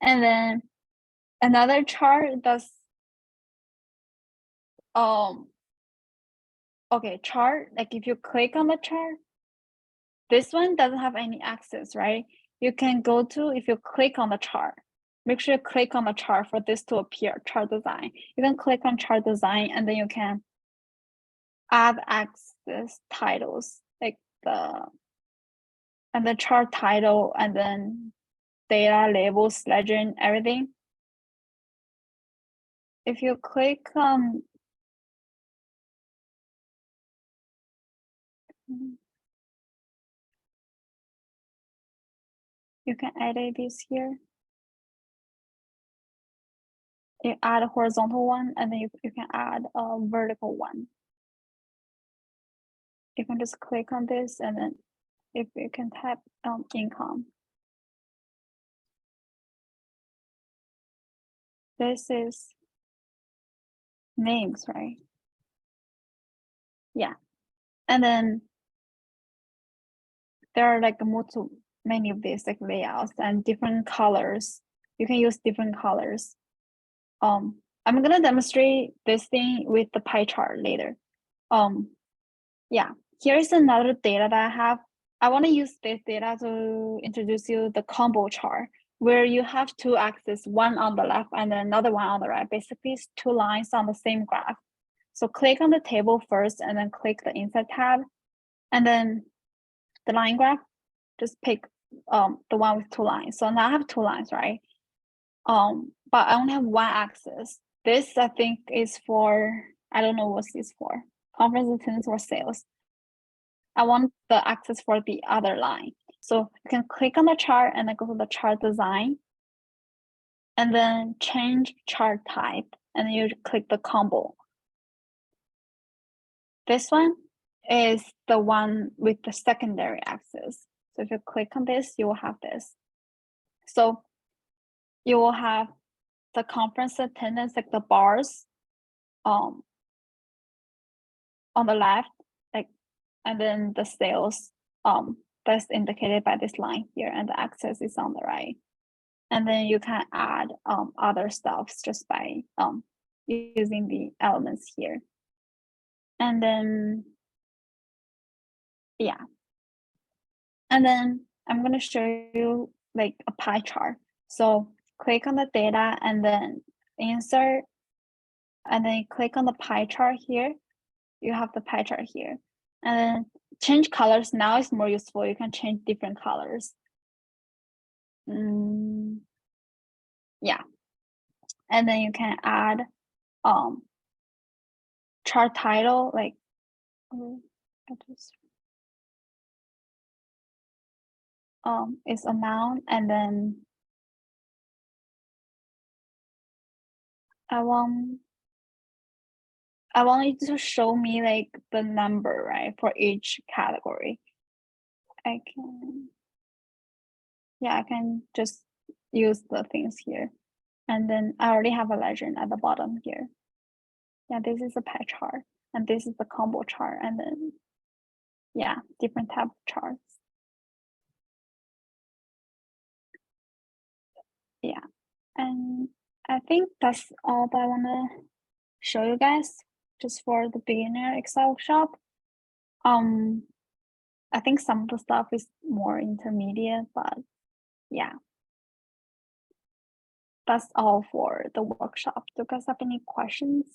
And then another chart that's okay, chart, like if you click on the chart, this one doesn't have any access, right? You can go to, if you click on the chart, make sure you click on the chart for this to appear, chart design. You can click on chart design, and then you can add access titles, like the chart title, and then data, labels, legend, everything. If you click on you can edit this here. You add a horizontal one, and then you can add a vertical one. You can just click on this, and then if you can type income. This is names, right? Yeah. And then there are like many of these like layouts and different colors. You can use different colors. I'm gonna demonstrate this thing with the pie chart later. Yeah, here is another data that I have. I want to use this data to introduce you the combo chart, where you have 2 axes, one on the left and then another one on the right. Basically, it's 2 lines on the same graph. So click on the table first, and then click the Insert tab. And then the line graph, just pick the one with 2 lines. So now I have 2 lines, right? But I only have 1 axis. This I think is for, I don't know what this is for. Conference attendance or sales. I want the axis for the other line. So you can click on the chart and then go to the chart design. And then change chart type. And then you click the combo. This one is the one with the secondary axis. So if you click on this, you will have this. So you will have the conference attendance, like the bars on the left, like, and then the sales that's indicated by this line here, and the axis is on the right. And then you can add other stuffs just by using the elements here. And then yeah. And then I'm going to show you like a pie chart. So click on the data and then insert, and then click on the pie chart here. You have the pie chart here. And then change colors. Now it's more useful. You can change different colors. Yeah. And then you can add chart title, like is amount, and then I want you to show me like the number, right, for each category. I can just use the things here. And then I already have a legend at the bottom here. Yeah, this is a pie chart, and this is the combo chart, and then yeah, different type of charts. Yeah, and I think that's all that I want to show you guys just for the beginner Excel workshop. I think some of the stuff is more intermediate, but yeah, that's all for the workshop. Do you guys have any questions?